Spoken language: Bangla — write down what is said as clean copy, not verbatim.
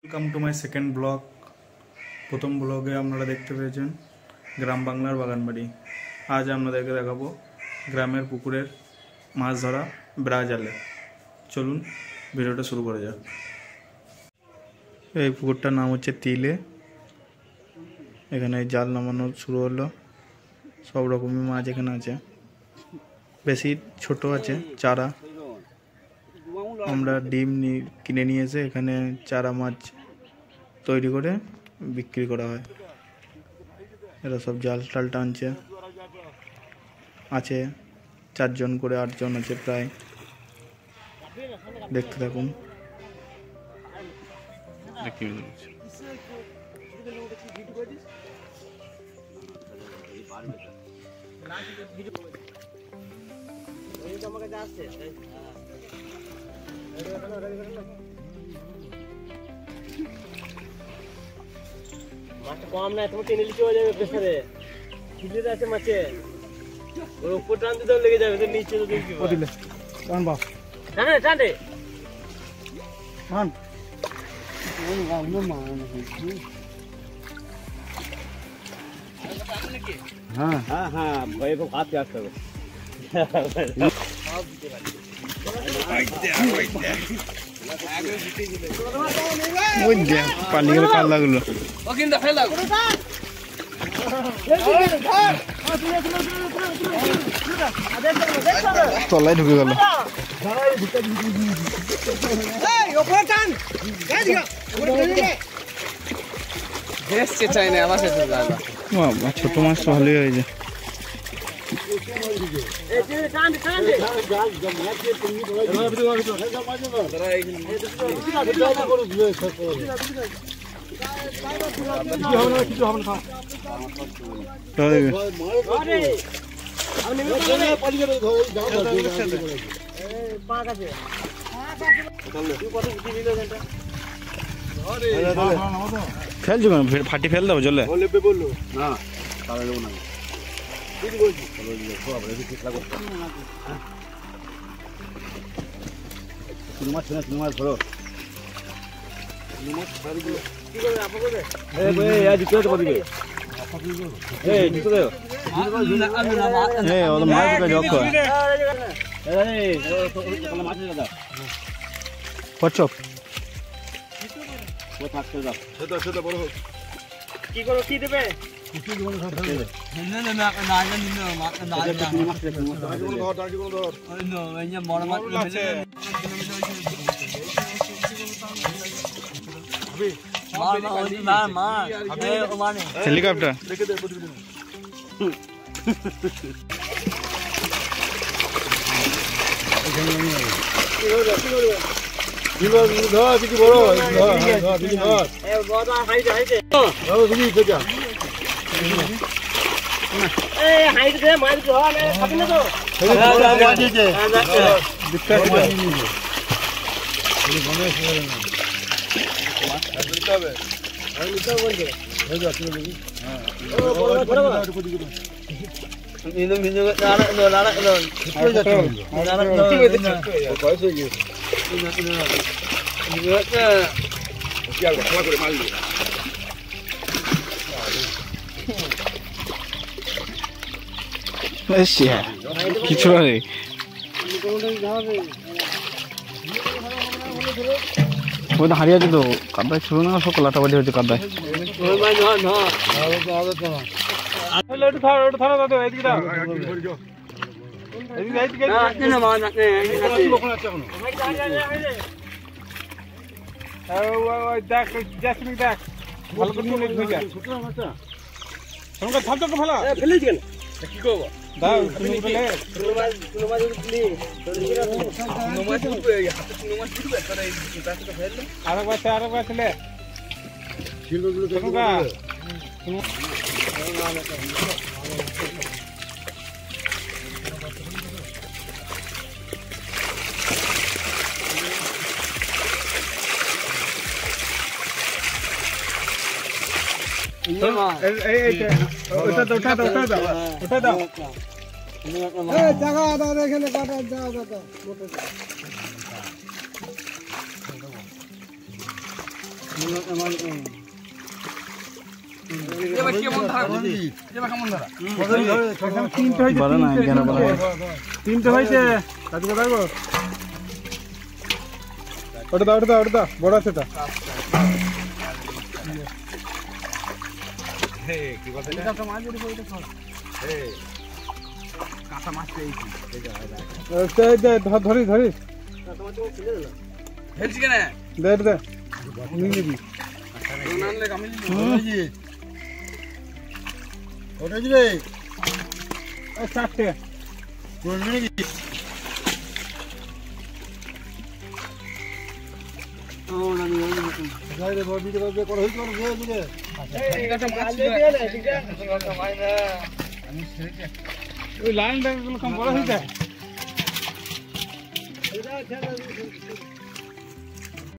Welcome to my second blog. প্রথম ব্লগে আপনারা দেখতে পেয়েছেন গ্রাম বাংলার বাগানবাড়ি। আজ আপনাদেরকে দেখাবো গ্রামের পুকুরের মাছ ধরা ব্রাজালে। চলুন ভিডিওটা শুরু করা যাক। এই পুকুরটার নাম হচ্ছে তিলে। এখানে জাল নামানো শুরু হলো। সব রকমের মাছ এখানে আছে, বেশি ছোট আছে চারা। আমরা ডিম কিনে নিয়ে এসে এখানে চারা মাছ তৈরি করে বিক্রি করা হয়। এরা সব জাল টাল টানছে, আছে 4 জন করে 8 জন আছে প্রায়। দেখতে থাকুন। মাছটা কম না, তুমি টেনে নিচে হয়ে যাবে প্রেসারে। খিলে আছে মাছে, ওর উপর টান দিতে লেগে যাবে, তো নিচে তো দেখবি দিলে টান বাপ টান রে, টান রে, টান। হ্যাঁ হ্যাঁ হ্যাঁ, ভয়ে খুব হাত আসতে হবে। পানি গেলে কাল লাগলো। তলায় ঢুকে গেল। ছোট মাছ তো ভালোই হয়েছে। ফেলছো কেন? ফাটি ফেল দাও জলে। কি করো, কি দেবে? হেলিকপ্টার কিছু নেই। হারিয়ে যেত কাদায় ছিল না, সব লাটাবাটি হয়েছে কাদায়। কি করবো? ওটা দাও। তিনটে হয়েছে কাজু কথা গো ওটা দা বড় আছে এটা ধরি দে নিয়ে নিবি ওটা দিবে চারটে ওই লাইনটা বড় হয়ে যায়